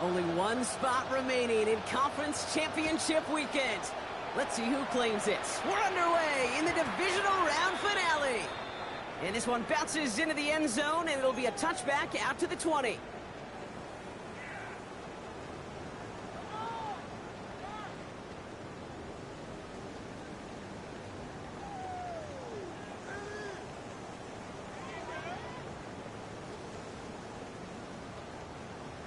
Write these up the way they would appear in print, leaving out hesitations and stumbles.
Only one spot remaining in Conference Championship weekend. Let's see who claims it. We're underway in the divisional round finale. And this one bounces into the end zone, and it'll be a touchback out to the 20.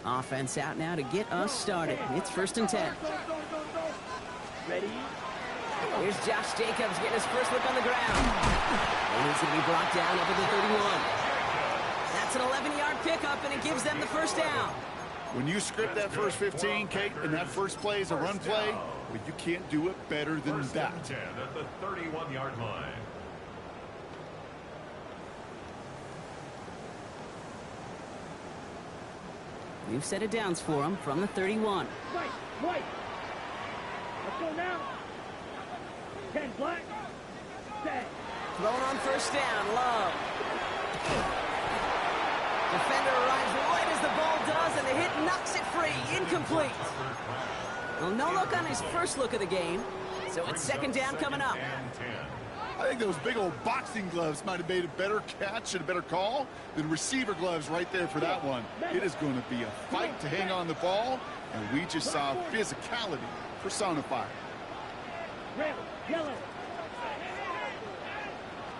Offense out now to get us started. It's 1st and 10. Ready? Here's Josh Jacobs getting his first look on the ground. And he's going to be brought down up at the 31. That's an 11-yard pickup, and it gives them the first down. When you script that first 15, Kate, and that first play is a run play, well, you can't do it better than that. 10 at the 31-yard line. We've set it downs for him from the 31. White. Let's go now. 10 black. Set. Thrown on first down, Love. Defender arrives right as the ball does, and the hit knocks it free. Incomplete. Well, no look on his first look of the game, so it's 2nd down coming up. I think those big old boxing gloves might have made a better catch and a better call than receiver gloves right there for that one. It is going to be a fight to hang on the ball, and we just saw physicality personified. Red, yellow.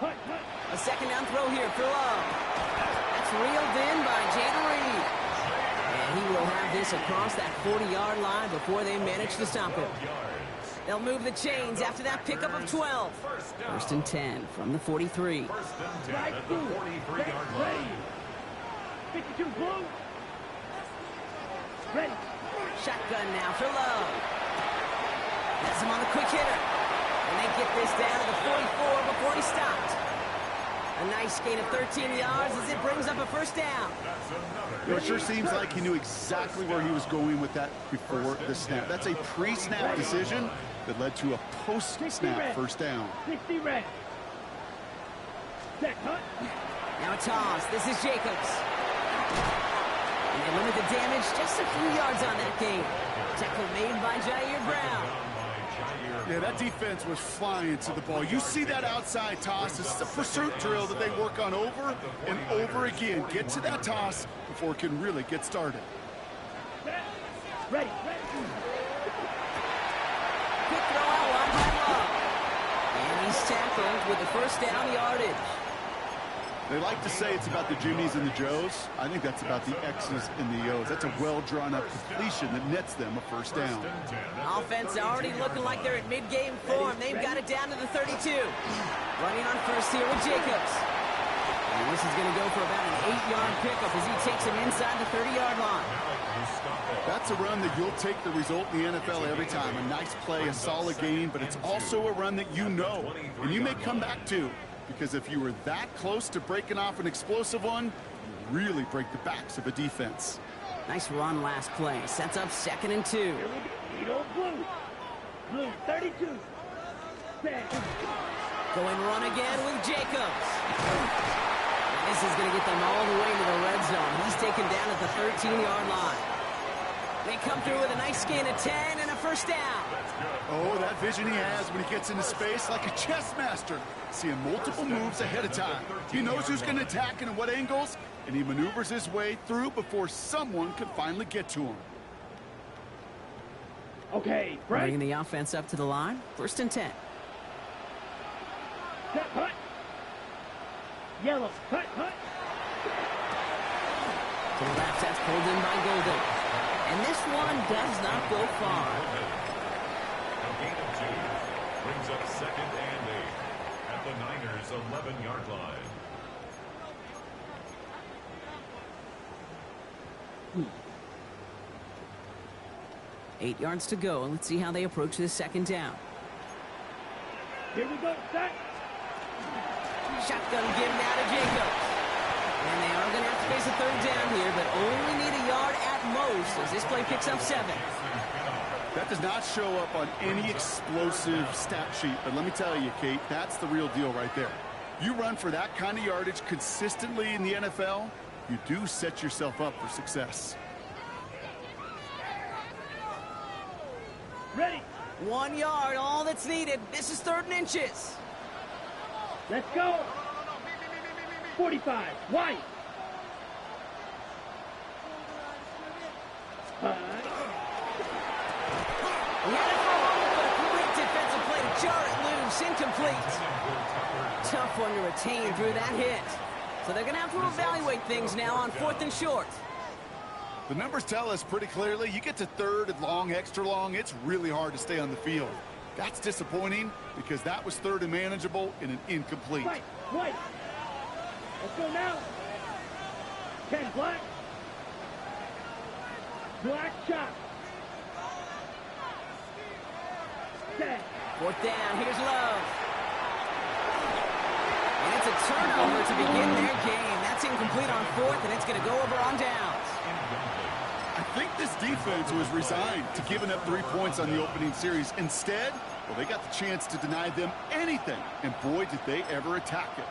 A 2nd down throw here for Love. That's reeled in by Jaden Reed. And he will have this across that 40-yard line before they manage to stop him. They'll move the chains after that pickup of 12. 1st and 10 from the 43. 1st and 10 at the 43-yard line. 52 blue. Ready. Shotgun now for Love. Has him on the quick hitter. And they get this down to the 44 before he stopped. A nice gain of 13 yards as it brings up a 1st down. You know, it sure seems like he knew exactly where he was going with that before the snap. That's a pre-snap decision that led to a post-snap 1st down. 60 red. Set, cut. Now a toss. This is Jacobs. And they limit the damage just a few yards on that game. Tackle made by Jair Brown. Yeah, that defense was flying to the ball. You see that outside toss. This is a pursuit drill that they work on over and over again. Get to that toss before it can really get started. Ready. Quick throw out wide by Love. And he's tackled with the 1st down yardage. They like to say it's about the Jimmies and the Joes. I think that's about the X's and the O's. That's a well-drawn-up completion that nets them a 1st down. Offense already looking like they're at mid-game form. They've got it down to the 32. Running on first here with Jacobs. And this is going to go for about an 8-yard pickup as he takes him inside the 30-yard line. That's a run that you'll take the result in the NFL every time. A nice play, a solid game, but it's also a run that you know and you may come back to. Because if you were that close to breaking off an explosive one, you really break the backs of a defense. Nice run last play. Sets up 2nd and 2. Here we go. Blue 32. Set. Going run again with Jacobs. This is going to get them all the way to the red zone. He's taken down at the 13-yard line. They come through with a nice gain of 10 and a 1st down. Oh, that vision he has when he gets into space like a chess master, seeing multiple moves ahead of time. He knows who's going to attack and at what angles, and he maneuvers his way through before someone can finally get to him. Okay, right. Bringing the offense up to the line. 1st and 10. Set, cut. Yellow, cut. To the left, that's pulled in by Golden. And this one does not go far. A gain of 2 brings up 2nd and 8 at the Niners' 11-yard line. Eight yards to go, and let's see how they approach this 2nd down. Here we go, set. Shotgun give now to Jacobs. And they are going to have to face a 3rd down here, but only need a yard at most as this play picks up 7. That does not show up on any explosive stat sheet, but let me tell you, Kate, that's the real deal right there. You run for that kind of yardage consistently in the NFL, you do set yourself up for success. Ready. 1 yard, all that's needed. This is 3rd and inches. Let's go. 45. White. He had it for a moment, but a quick defensive play to jar it loose. Incomplete. Tough one to retain through that hit. So they're going to have to evaluate things now on 4th and short. The numbers tell us pretty clearly, you get to 3rd and long, extra long, it's really hard to stay on the field. That's disappointing because that was 3rd and manageable in an incomplete. White. White. Let's go now. 10 black. Black shot. Set. 4th down, here's Love. And it's a turnover to begin their game. That's incomplete on 4th, and it's going to go over on downs. I think this defense was resigned to giving up 3 points on the opening series. Instead, well, they got the chance to deny them anything, and boy, did they ever attack it.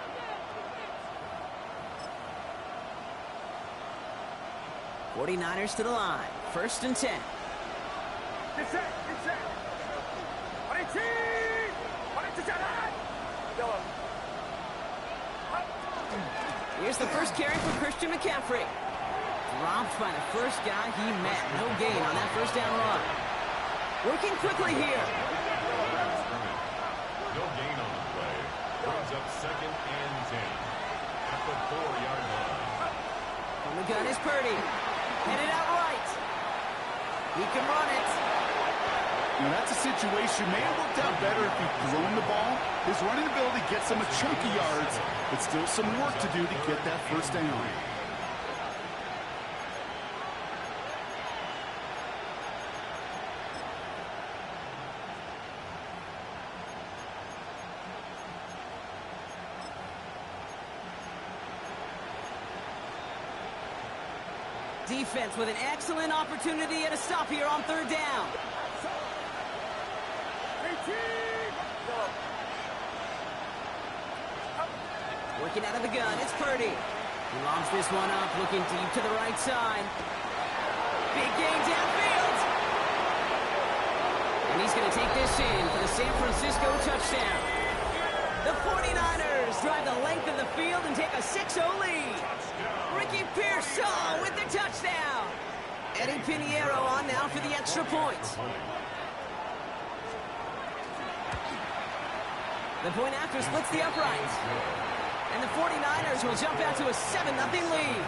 '49ers to the line. 1st and 10. Get set. Get set. Here's the first carry for Christian McCaffrey. Dropped by the first guy he met. No gain on that 1st down run. Working quickly here. No gain on the play. Brings up 2nd and 10 at the 4-yard line. On the gun is Purdy. Headed out right. He can run it. Now, that's a situation may have worked out better if he'd thrown the ball. His running ability gets him a chunky yards, but still some work to do to get that 1st down. Defense with an excellent opportunity and a stop here on 3rd down. Working out of the gun, it's Purdy. He lobs this one up, looking deep to the right side. Big gain downfield. And he's going to take this in for the San Francisco touchdown. The 49ers drive the length of the field and take a 6-0 lead. Ricky Pearsall with the touchdown. Eddie Pinheiro on now for the extra point. The point after splits the uprights. And the 49ers will jump out to a 7-0 lead.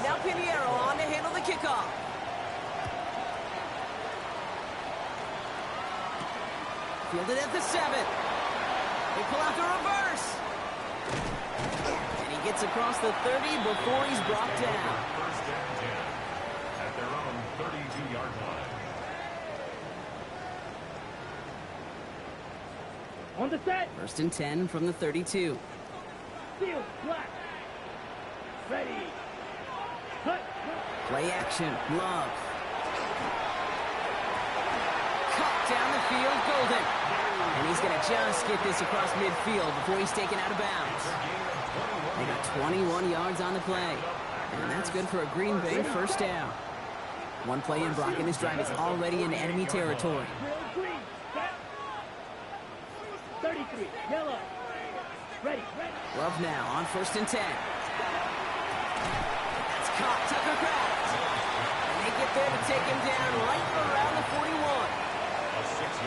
Now Pinheiro on to handle the kickoff. Fielded at the 7. They pull out the reverse. And he gets across the 30 before he's brought down. 1st and 10 at their own 32-yard line. On the set. 1st and 10 from the 32. Field. Black. Ready. Cut. Play action. Love. Caught down the field. Golden. And he's going to just get this across midfield before he's taken out of bounds. They got 21 yards on the play. And that's good for a Green Bay 1st down. One play in, Brock, and this drive is already in enemy territory. Green. Set. 33. Yellow. Ready. Love now on 1st and 10. That's caught. Tucker Kraft. And they get there to take him down right around the 41.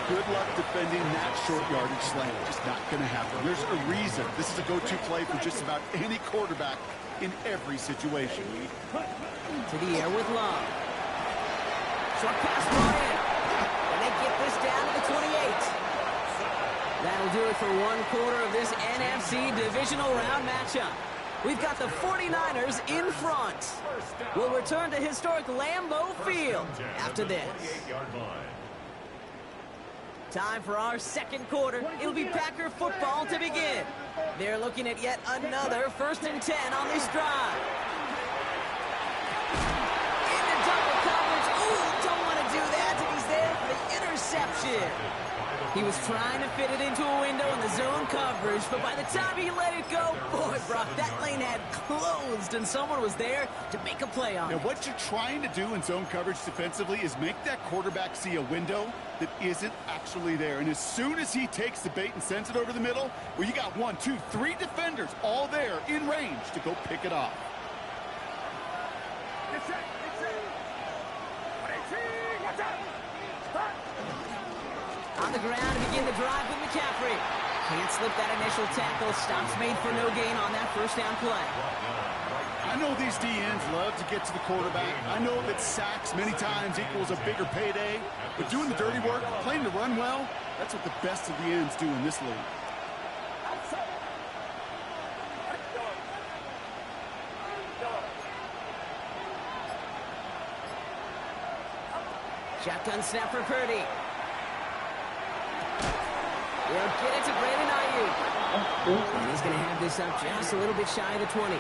Good luck defending that short yardage slant. Just not going to happen. There's a reason. This is a go-to play for just about any quarterback in every situation. To the air with Love. Short pass brought in. And they get this down to the 28. That'll do it for 1/4 of this NFC divisional round matchup. We've got the 49ers in front. We'll return to historic Lambeau Field after this. Time for our 2nd quarter. It'll be Packer football to begin. They're looking at yet another 1st and 10 on this drive. Into double coverage. Ooh, don't want to do that. And he's there for the interception. He was trying to fit it into a window in the zone coverage, but by the time he let it go, boy, Brock, that lane had closed, and someone was there to make a play on it. What you're trying to do in zone coverage defensively is make that quarterback see a window that isn't actually there. And as soon as he takes the bait and sends it over the middle, well, you got 1, 2, 3 defenders all there in range to go pick it off. On the ground to begin the drive with McCaffrey. Can't slip that initial tackle. Stops made for no gain on that first down play. I know these DNs love to get to the quarterback. I know that sacks many times equals a bigger payday. But doing the dirty work, playing to run well, that's what the best of the ends do in this league. Shotgun snap for Purdy. He'll get it to Brandon Ayuk. And he's going to have this up just a little bit shy of the 20.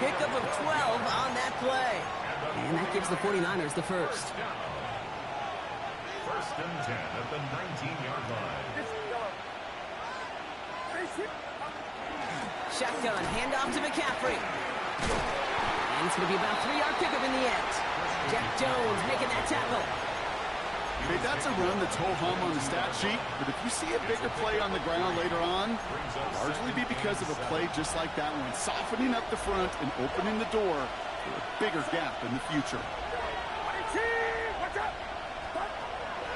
Pickup of 12 on that play. And that gives the 49ers the first. First and 10 at the 19-yard line. Shotgun, handoff to McCaffrey. And it's going to be about a 3-yard pickup in the end. Jack Jones making that tackle. Okay, that's a run that's ho-hum on the stat sheet, but if you see a bigger play on the ground later on, it'll largely be because of a play just like that one, softening up the front and opening the door for a bigger gap in the future.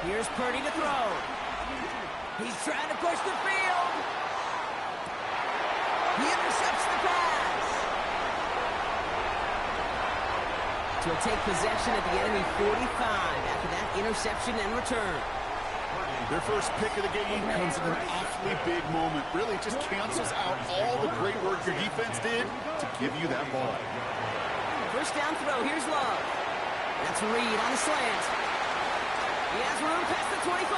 Here's Purdy to throw. He's trying to push the field. He intercepts the pass. He'll take possession at the enemy 45 after that interception and return. Their first pick of the game comes in an awfully big moment. Really just cancels out all the great work your defense did to give you that ball. First down throw. Here's Love. That's Reed on the slant. He has room past the 25.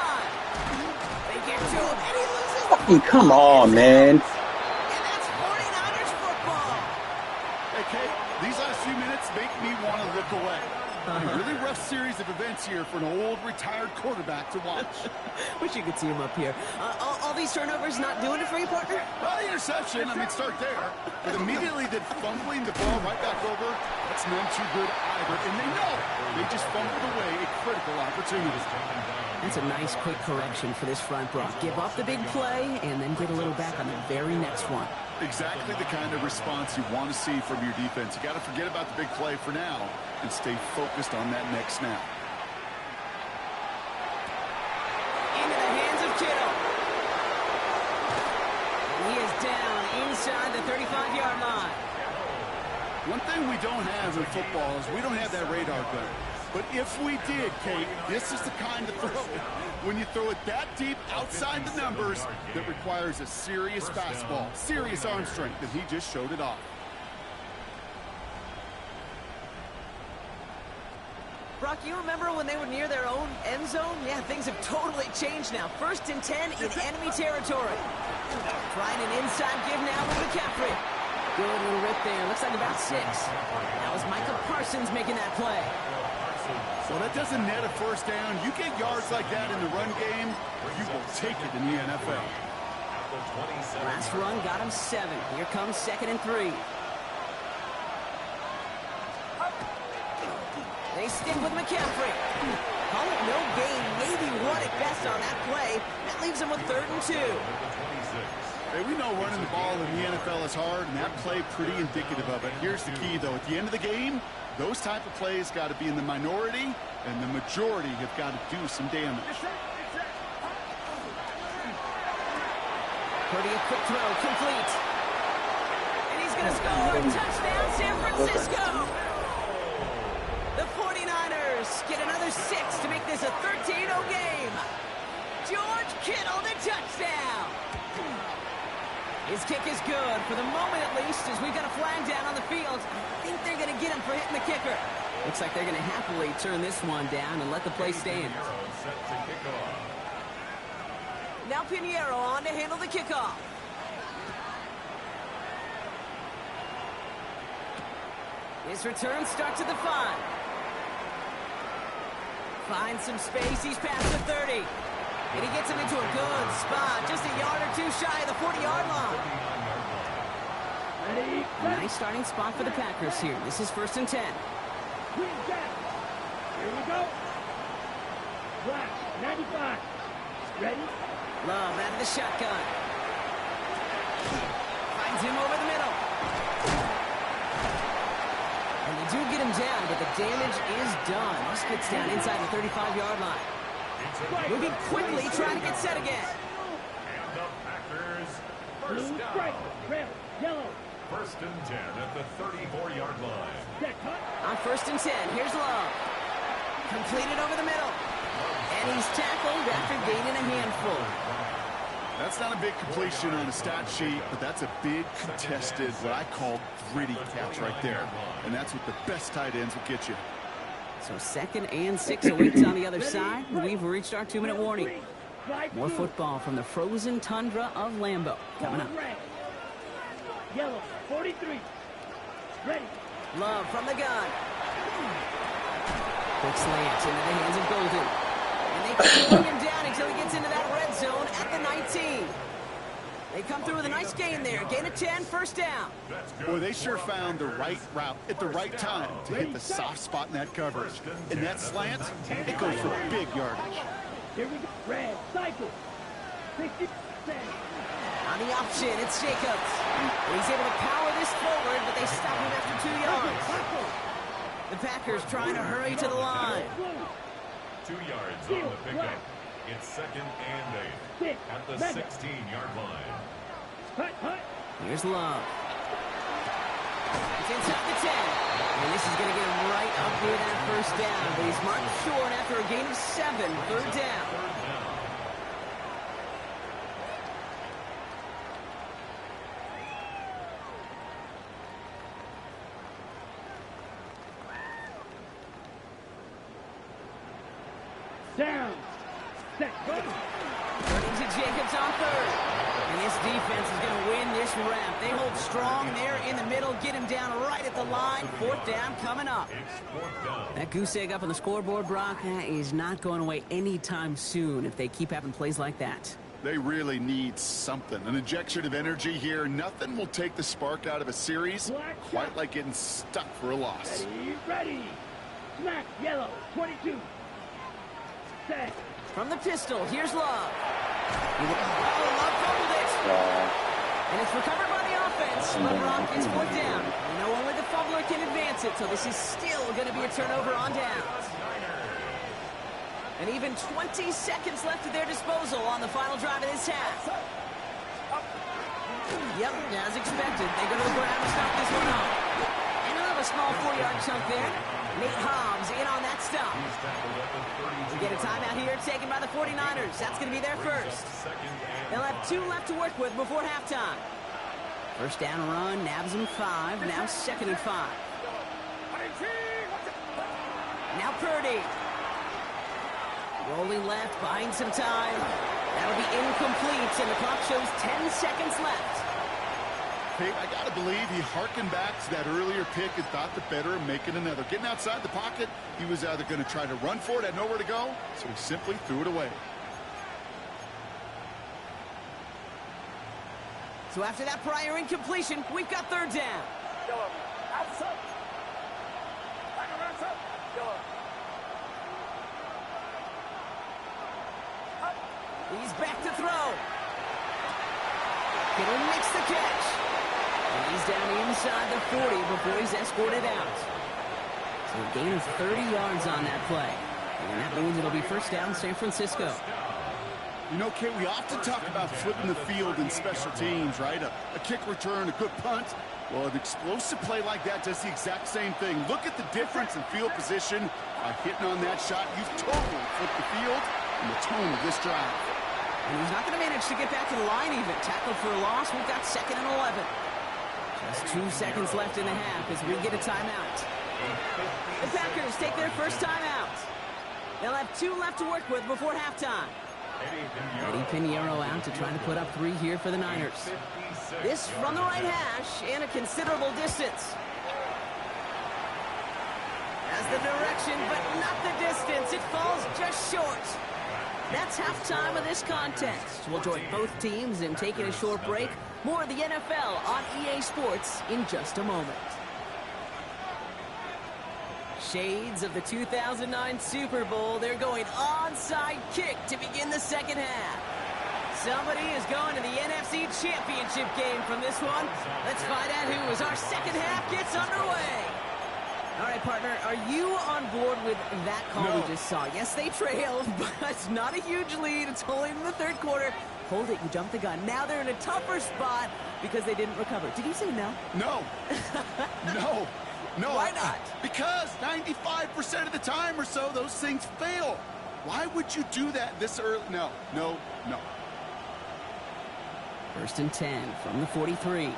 They get to him, and he loses the Fucking come on, man. And that's 49ers football. Hey, Kate, these last few minutes make me want to look away. A really rough series of events here for an old retired quarterback to watch. Wish you could see him up here. All these turnovers not doing it for you, partner? Well, the interception, I mean, start there. But immediately then fumbling the ball right back over, that's none too good either. And they know they just fumbled away a critical opportunity. That's a nice quick correction for this front block. Give up the big play and then get a little back on the very next one. Exactly the kind of response you want to see from your defense. You got to forget about the big play for now and stay focused on that next snap. Into the hands of Kittle. And he is down inside the 35-yard line. One thing we don't have in football is we don't have that radar gun. But if we did, Kate, this is the kind of throw, when you throw it that deep outside the numbers, that requires a serious fastball, serious arm strength, and he just showed it off. Brock, you remember when they were near their own end zone? Yeah, things have totally changed now. First and 10 in enemy territory. Trying an inside give now with McCaffrey. Good little rip there. Looks like about 6. That was Michael Parsons making that play. Well, that doesn't net a first down. You get yards like that in the run game, you will take it in the NFL. Last run got him 7. Here comes 2nd and 3. They stick with McCaffrey. Call it no gain, maybe 1 at best on that play. That leaves him with 3rd and 2. Hey, we know running the ball in the NFL is hard, and that play pretty indicative of it. Here's the key, though. At the end of the game, those type of plays got to be in the minority, and the majority have got to do some damage. Purdy, a quick throw, complete. And he's going to score. Touchdown, San Francisco. The 49ers get another 6 to make this a 13-0 game. George Kittle, the touchdown. His kick is good, for the moment at least, as we've got a flag down on the field. I think they're going to get him for hitting the kicker. Looks like they're going to happily turn this one down and let the play stand. Now Pinheiro on to handle the kickoff. His return starts at the 5. Finds some space, he's past the 30. And he gets him into a good spot, just a yard or 2 shy of the 40-yard line. Ready, Nice starting spot for the Packers here. This is 1st and 10. Green jack. Here we go. Black, 95. Ready? Love out of the shotgun. Finds him over the middle. And they do get him down, but the damage is done. This gets down inside the 35-yard line. Moving quickly, trying to get set again. And the Packers Blue first down. stripe. Red, yellow. 1st and 10 at the 34-yard line. Set cut. On 1st and 10, here's Love. Completed over the middle. And he's tackled after gaining a handful. That's not a big completion on a stat sheet, but that's a big contested, what I call gritty catch right there. And that's what the best tight ends will get you. So 2nd and 6 awaits on the other side. We've reached our 2-minute warning. Slide More blue. football from the frozen tundra of Lambeau coming up. Red. Yellow, 43. Ready. Love from the gun. Quick slant into the hands of Golden. And they keep bring him down until he gets into that red zone at the 19. They come through with a nice gain there. Gain of 10, 1st down. Boy, they sure found the right route at the right time to hit the soft spot in that coverage. And that slant, it goes for big yardage. Here we go. Red, cycle. 60%. On the option, it's Jacobs. And he's able to power this forward, but they stop him after 2 yards. The Packers trying to hurry to the line. 2 yards on the pickup. It's 2nd and 8 at the 16-yard line. Hut, hut. Here's Love. It's inside the 10. And this is going to get him right up near that 1st down. But he's marked short after a gain of 7. 3rd down. Down. Set. Go. Turning to Jacobs on 3rd. And this defense is going to win this rep. They hold strong there in the middle, get him down right at the line. 4th down coming up. It's 4th down. That goose egg up on the scoreboard, Brock, that is not going away anytime soon if they keep having plays like that. They really need something. An injection of energy here. Nothing will take the spark out of a series quite like getting stuck for a loss. Ready, ready. Smack, yellow, 22. Set. From the pistol, here's Love. Love fumbled it. And it's recovered by the offense. But Brock is 4th down. You know, only the fumbler can advance it, so this is still going to be a turnover on downs. And even 20 seconds left at their disposal on the final drive of this half. Yep, as expected, they go to the ground to stop this one off. And they'll have a small 4-yard chunk there. Nate Hobbs in on that stop. We get a timeout here taken by the 49ers. That's going to be their 1st. They'll have 2 left to work with before halftime. 1st down run, nabs them 5. Now 2nd and 5. Now Purdy. Rolling left, buying some time. That'll be incomplete, and the clock shows 10 seconds left. Hey, I got to believe he harkened back to that earlier pick and thought the better of making another. Getting outside the pocket, he was either going to try to run for it, had nowhere to go, so he simply threw it away. So after that prior incompletion, we've got 3rd down. He's back to throw. Kittle makes the catch. And he's down inside the 40 before he's escorted out. So a gain of 30 yards on that play. And that means it'll be 1st down San Francisco. You know, Kate, we often talk about flipping the field in special teams, right? A kick return, a good punt. Well, an explosive play like that does the exact same thing. Look at the difference in field position. By hitting on that shot, you've totally flipped the field and the tone of this drive. And he's not going to manage to get back to the line even. Tackled for a loss. We've got 2nd and 11. Just 2 seconds left in the half as we get a timeout. The Packers take their 1st timeout. They'll have 2 left to work with before halftime. Eddie Pinheiro out to try to put up 3 here for the Niners. This from the right hash and a considerable distance. Has the direction, but not the distance. It falls just short. That's halftime of this contest. We'll join both teams in taking a short break. More of the NFL on EA Sports in just a moment. Shades of the 2009 Super Bowl. They're going onside kick to begin the second half. Somebody is going to the NFC Championship game from this one. Let's find out who as our second half gets underway. All right, partner, are you on board with that call we just saw? Yes, they trailed, but it's not a huge lead. It's only in the third quarter. Hold it, you jumped the gun. Now they're in a tougher spot because they didn't recover. Did you say no? No. No. No. Why not? Because 95% of the time or so, those things fail. Why would you do that this early? No, no, no. 1st and 10 from the 43.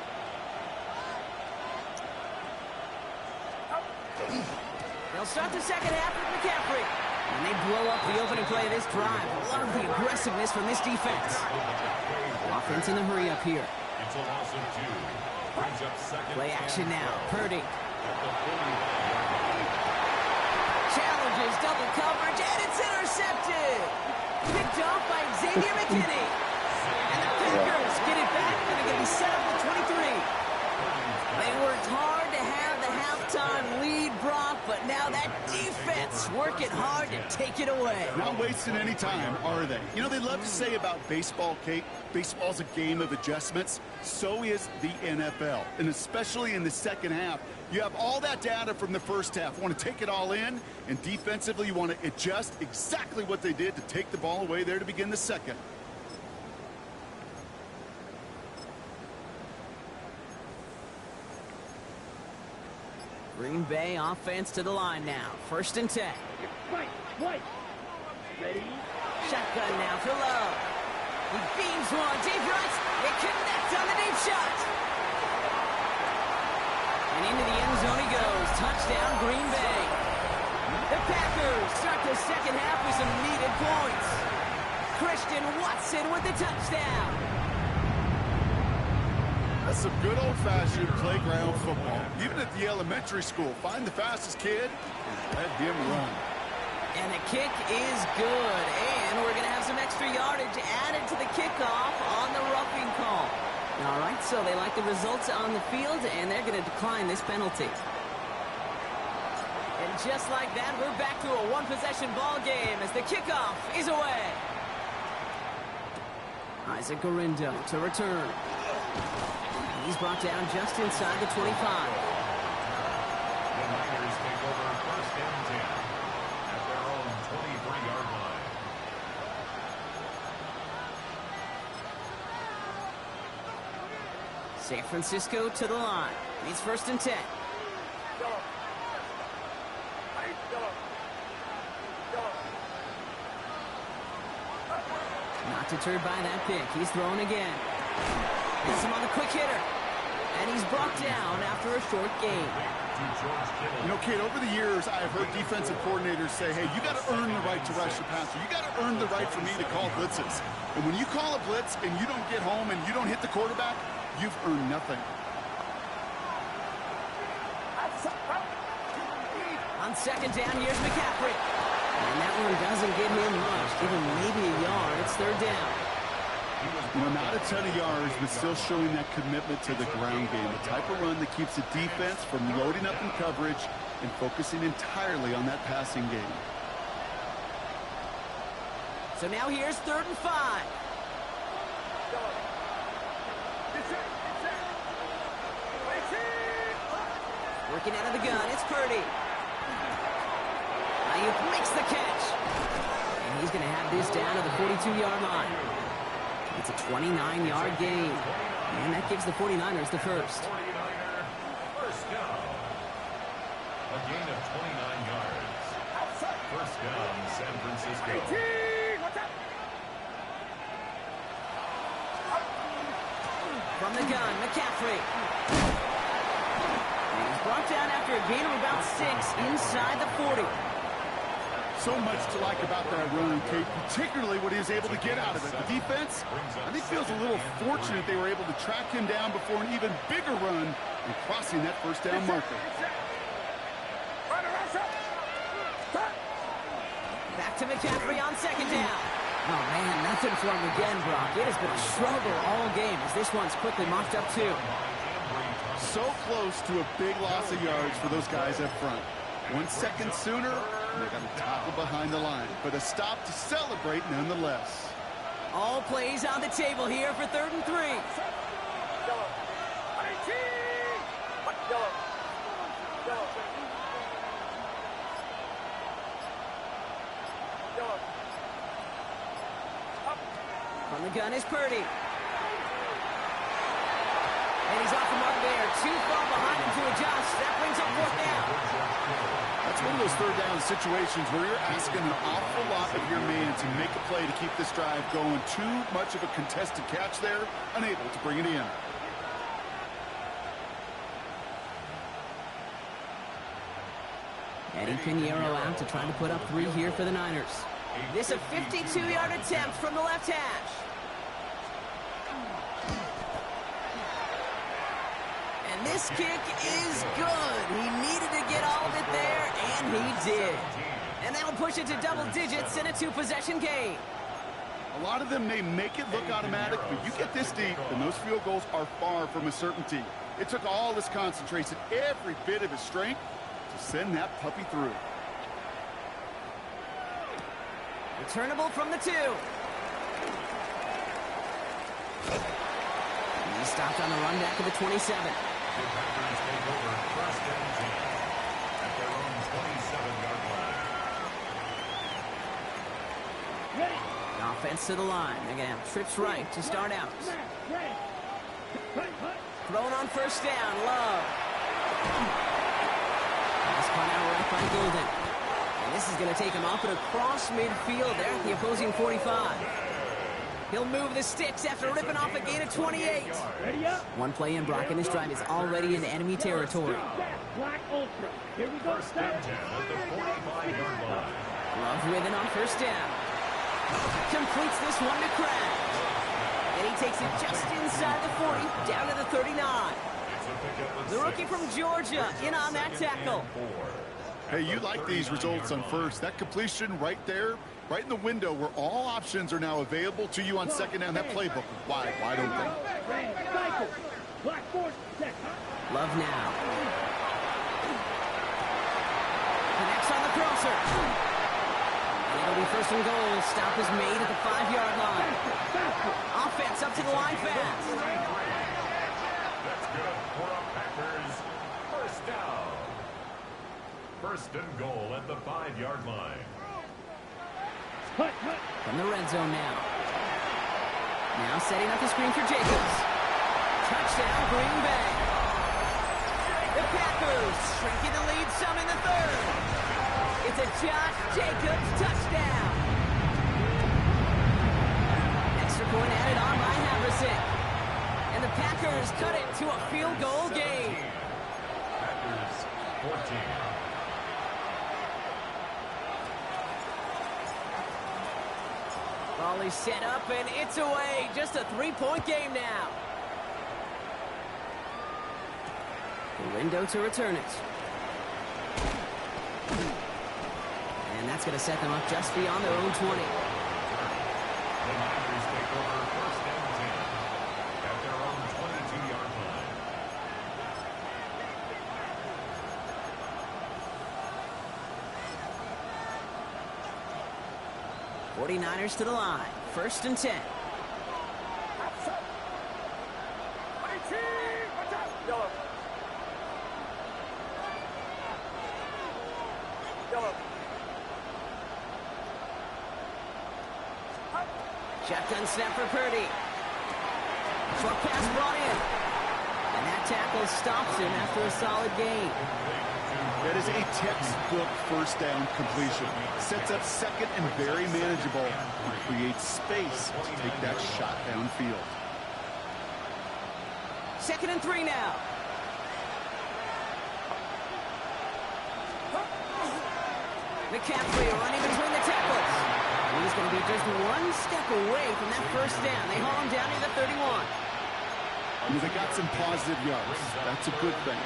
They'll start the second half with McCaffrey. And they blow up the opening play of this drive. Love the aggressiveness from this defense. Offense in the hurry up here. It's a loss of 2. Brings up second. Play action now. Purdy. Challenges double coverage, and it's intercepted. Picked off by Xavier McKinney. And the Packers get it back, and they're going to be set up with 23. They worked hard to have the halftime lead, Brock, but now that defense working hard to take it away. Not wasting any time, are they? You know, they love to say about baseball, Kate, baseball's a game of adjustments. So is the NFL, and especially in the second half. You have all that data from the first half. You want to take it all in, and defensively you want to adjust exactly what they did to take the ball away there to begin the second. Green Bay offense to the line now. 1st and 10. White. Ready? Shotgun now for Love. He beams one. Deep right. They connect on the deep shot. And into the end zone he goes. Touchdown, Green Bay. The Packers start the second half with some needed points. Christian Watson with the touchdown. That's some good old-fashioned playground football. Even at the elementary school, find the fastest kid and let him run. And the kick is good. And we're going to have some extra yardage added to the kickoff on the roughing call. All right, so they like the results on the field, and they're going to decline this penalty. And just like that, we're back to a one-possession ball game as the kickoff is away. Isaac Gorindo to return. He's brought down just inside the 25. The Niners take over 1st and 10 at their own 23-yard line. San Francisco to the line. It's 1st and 10. Not deterred by that pick. He's throwing again. Hits him on the quick hitter. And he's brought down after a short gain. You know, Kate, over the years, I've heard defensive coordinators say, hey, you got to earn the right to rush the passer. You got to earn the right for me to call blitzes. And when you call a blitz and you don't get home and you don't hit the quarterback, you've earned nothing. On 2nd down, here's McCaffrey. And that one doesn't give him much. Give him maybe a yard. It's 3rd down. You know, not a ton of yards, but still showing that commitment to the ground game. The type of run that keeps the defense from loading up in coverage and focusing entirely on that passing game. So now here's 3rd and 5. Working out of the gun, it's Purdy. Ayuk makes the catch. And he's going to have this down to the 42-yard line. It's a 29-yard gain. And that gives the 49ers the first. 49er, first down. A gain of 29 yards. First down, San Francisco. From the gun, McCaffrey. And he's brought down after a gain of about 6 inside the 40. So much to like about that run, Kate, particularly what he was able to get out of it. The defense, I think, feels a little fortunate they were able to track him down before an even bigger run and crossing that first down marker. Back to McCaffrey on 2nd down. Oh, man, nothing for him again, Brock. It has been a struggle all game as this one's quickly mopped up, too. So close to a big loss of yards for those guys up front. 1 second sooner, and they got to tackle behind the line. But a stop to celebrate nonetheless. All plays on the table here for 3rd and 3. On the gun is Purdy. And he's off the mark there. Too far behind him to adjust. That brings up 4th down. That's one of those 3rd down situations where you're asking an awful lot of your man to make a play to keep this drive going. Too much of a contested catch there, unable to bring it in. Eddie Pinheiro out to try to put up 3 here for the Niners. This a 52-yard attempt from the left hash. And this kick is good. He needed to get all of it there, and he did. And that'll push it to double digits in a 2-possession game. A lot of them may make it look automatic, but you get this deep, and those field goals are far from a certainty. It took all his concentration, every bit of his strength, to send that puppy through. Returnable from the 2. He's stopped on the run back of the 27. The Packers take over 1st and 10 at their own 27-yard line. Ready. Offense to the line. They're going to have trips right to start out. Ready. Thrown on 1st down. Love. Pass caught out right by Golden. And this is going to take him up and across midfield there at the opposing 45. He'll move the sticks after ripping off a gain of 28. Ready up. One play in, Brock, and this drive is already in enemy territory. Black Ultra. Here we go. 1st and 10 at the 45-yard line. Love driven on 1st down. Completes this one to Kraft. And he takes it just inside the 40, down to the 39. The rookie from Georgia in on that tackle. Hey, you like these results on 1st. That completion right there, right in the window where all options are now available to you on 2nd down. That playbook wide open. Black force protect. Love now. Connects on the crosser. And it'll be 1st and goal. Stop is made at the 5-yard line. Offense up to the line fast. That's good for a Packers 1st down. 1st and goal at the 5-yard line. From the red zone now. Now setting up the screen for Jacobs. Touchdown, Green Bay. The Packers shrinking the lead some in the 3rd. It's a Josh Jacobs touchdown. Extra point added on by Harrison. And the Packers cut it to a field goal game. Packers 14. Volley set up, and it's away. Just a 3-point game now. The window to return it. And that's going to set them up just beyond their own 20. The Niners take over 1st and 10 at their own 22-yard line. 49ers to the line. 1st and 10. Shotgun snap for Purdy. Short pass brought in. And that tackle stops him after a solid gain. That is a textbook 1st down completion. Sets up 2nd and very manageable. And creates space to take that shot downfield. 2nd and 3 now. McCaffrey running between the tackles. He's going to be just one step away from that 1st down. They haul him down to the 31. They got some positive yards. That's a good thing.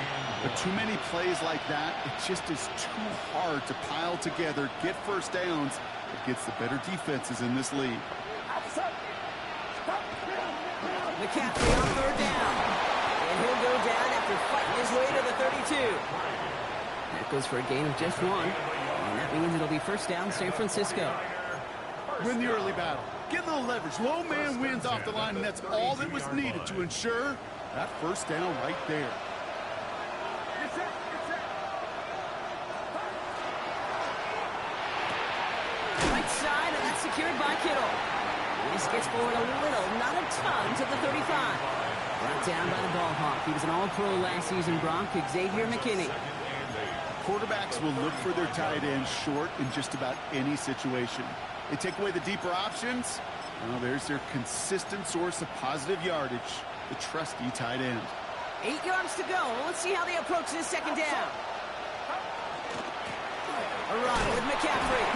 But too many plays like that, it just is too hard to pile together, get 1st downs, that gets the better defenses in this league. McCaffrey on third down. And he'll go down after fighting his way to the 32. That goes for a gain of just 1. And that means it'll be first down San Francisco. Win the early battle. Get a little leverage. Low man wins off the line, and that's all that was needed to ensure that first down right there. Right side, and that's secured by Kittle. This gets forward a little, not a ton, to the 35. Brought down by the ball hawk. He was an all-pro last season, Brock, Xavier McKinney. Quarterbacks will look for their tight end short in just about any situation. They take away the deeper options. Well, there's their consistent source of positive yardage, the trusty tight end. 8 yards to go. Let's see how they approach this second down. A run with McCaffrey.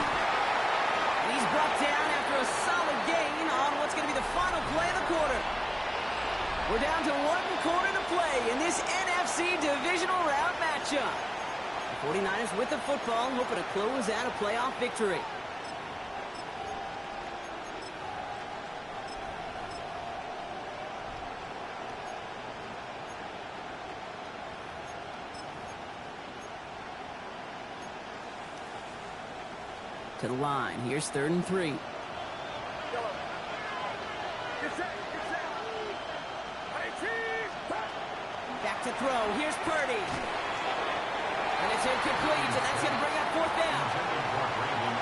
He's brought down after a solid gain on what's going to be the final play of the quarter. We're down to 1 quarter to play in this NFC divisional round matchup. The 49ers with the football, hoping to close out a playoff victory. To the line. Here's 3rd and 3. Back to throw. Here's Purdy. And it's incomplete, and that's going to bring up 4th down.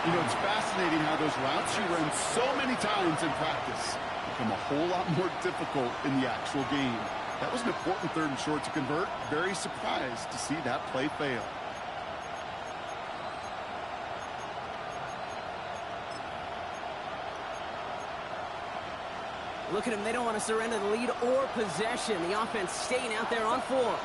You know, it's fascinating how those routes you run so many times in practice become a whole lot more difficult in the actual game. That was an important 3rd and short to convert. Very surprised to see that play fail. Look at them. They don't want to surrender the lead or possession. The offense staying out there on 4.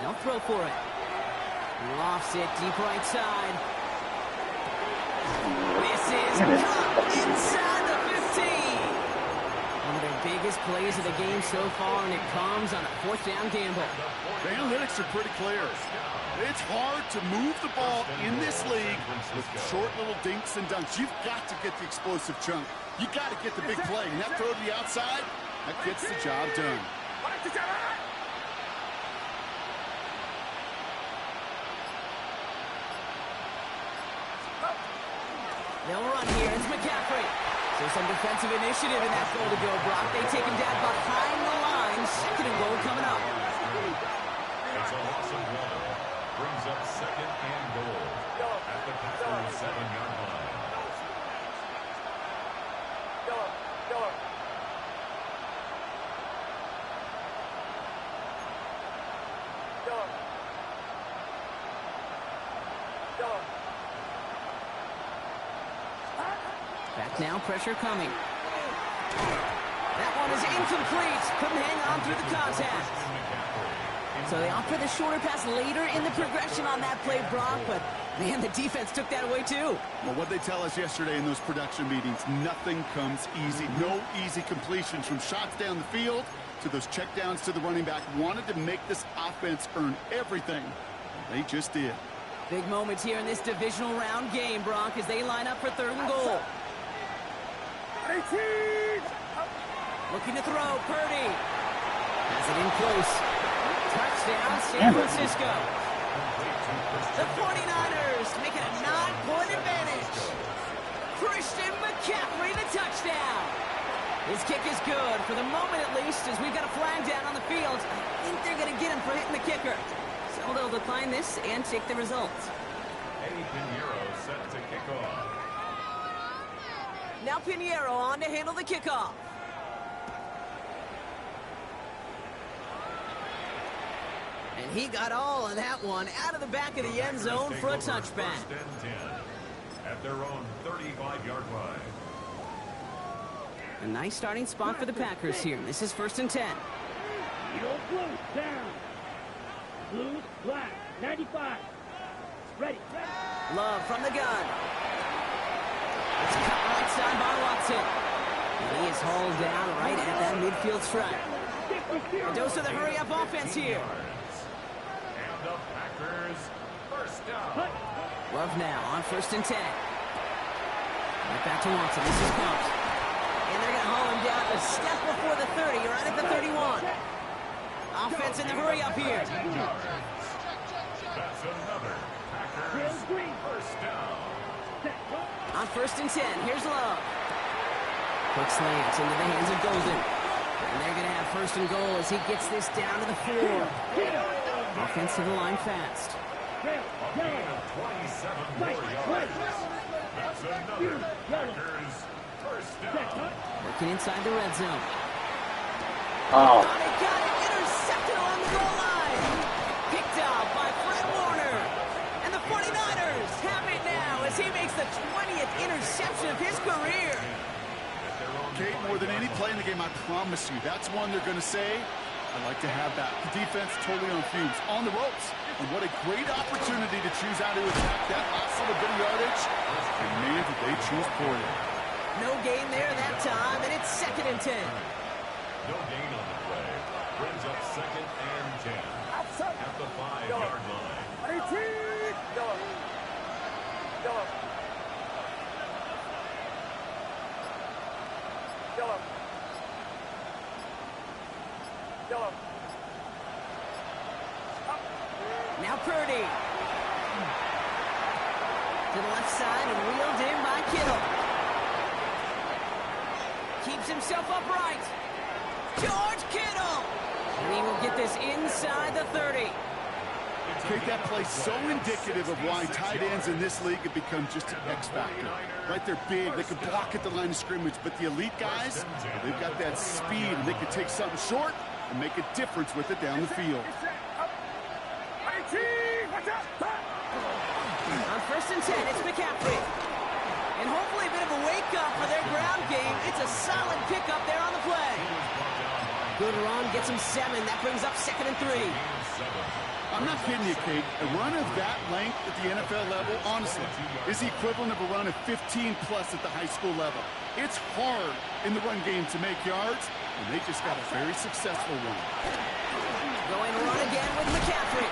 They'll throw for it. Lofts it deep right side. This is caught inside the 15. One of their biggest plays of the game so far, and it comes on a 4th down gamble. The analytics are pretty clear. It's hard to move the ball in this league with short little dinks and dunks. You've got to get the explosive chunk. You got to get the big play. And that throw to the outside, that gets the job done. They'll run here. It's McCaffrey. So some defensive initiative in that goal to go, Brock. They take him down behind the line. 2nd and goal coming up. It's a loss of 1. Brings up 2nd and goal at the Packers' 7-yard line. Back now, pressure coming. That one is incomplete. Couldn't hang on through the contact. So they opt for the shorter pass later in the progression on that play, Brock, but man, the defense took that away too. Well, what they tell us yesterday in those production meetings, nothing comes easy. No easy completions from shots down the field to those checkdowns to the running back. Wanted to make this offense earn everything. They just did. Big moments here in this divisional round game, Brock, as they line up for 3rd and goal. 18! Looking to throw, Purdy. Has it in close. Touchdown, San Francisco. The 49ers making a 9-point advantage. Christian McCaffrey, the touchdown. His kick is good, for the moment at least, as we've got a flag down on the field. I think they're going to get him for hitting the kicker. So they'll decline this and take the results. Eddie Pinheiro set to kick off. Now Pinheiro on to handle the kickoff. And he got all of that one out of the back of the end zone for a touchback. 1st and 10 at their own 35-yard line. A nice starting spot for the Packers here. This is 1st and 10. Blue, down. Blue, black, 95. Ready. Love from the gun. It's cut right side by Watson. And he is hauled down right at that midfield stripe. A dose of the hurry-up offense here. And the Packers first down. Love now on 1st and 10. Right back to Watson. This is pumped. And they're going to haul him down a step before the 30, right at the 31. Offense in the hurry-up here. That's another Packers first down. On 1st and 10, here's Love. Quick slants into the hands of Golden. And they're going to have 1st and goal as he gets this down to the 4. Offense to the line fast. A gain of 27 more yards. That's another Packers first down. Working inside the red zone. Oh. They got it intercepted on the goal line. Picked up by Fred Warner. And the 49ers have it now as he makes the 20th interception of his career. Kate, more than any play in the game, I promise you, that's one they're going to say, I'd like to have that. The defense totally on fumes, on the ropes. And what a great opportunity to choose how to attack that last little bit of yardage. And man, did they choose poorly. No gain there that time, and it's 2nd and 10. No gain on the play. Brings up 2nd and 10. At the 5-yard line. Now Purdy. To the left side and reeled in by Kittle. Keeps himself upright. George Kittle. And he will get this inside the 30. Kate, that play so indicative of why tight ends in this league have become just an X factor. Right, they're big, they can block at the line of scrimmage, but the elite guys, they've got that speed, and they can take something short and make a difference with it down the field. On 1st and 10, it's McCaffrey. And hopefully a bit of a wake-up for their ground game. It's a solid pickup there on the play. Good run, gets him 7. That brings up 2nd and 3. I'm not kidding you, Kate. A run of that length at the NFL level, honestly, is the equivalent of a run of 15-plus at the high school level. It's hard in the run game to make yards, and they just got a very successful one. Going run again with McCaffrey.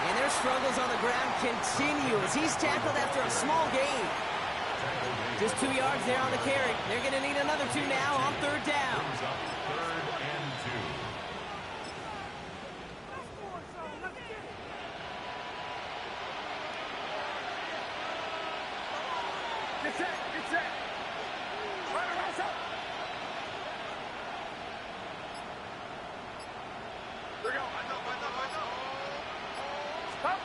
And their struggles on the ground continue as he's tackled after a small gain. Just 2 yards there on the carry. They're going to need another 2 now on 3rd down. 3rd and 2. Get set. Right up. There we go. Stop.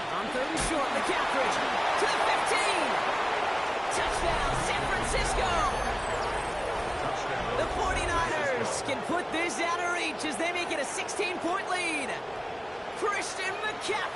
On 3rd and short, McCaffrey to the 15. Touchdown, San Francisco. The 49ers can put this out of reach as they make it a 16-point lead. Christian McCaffrey.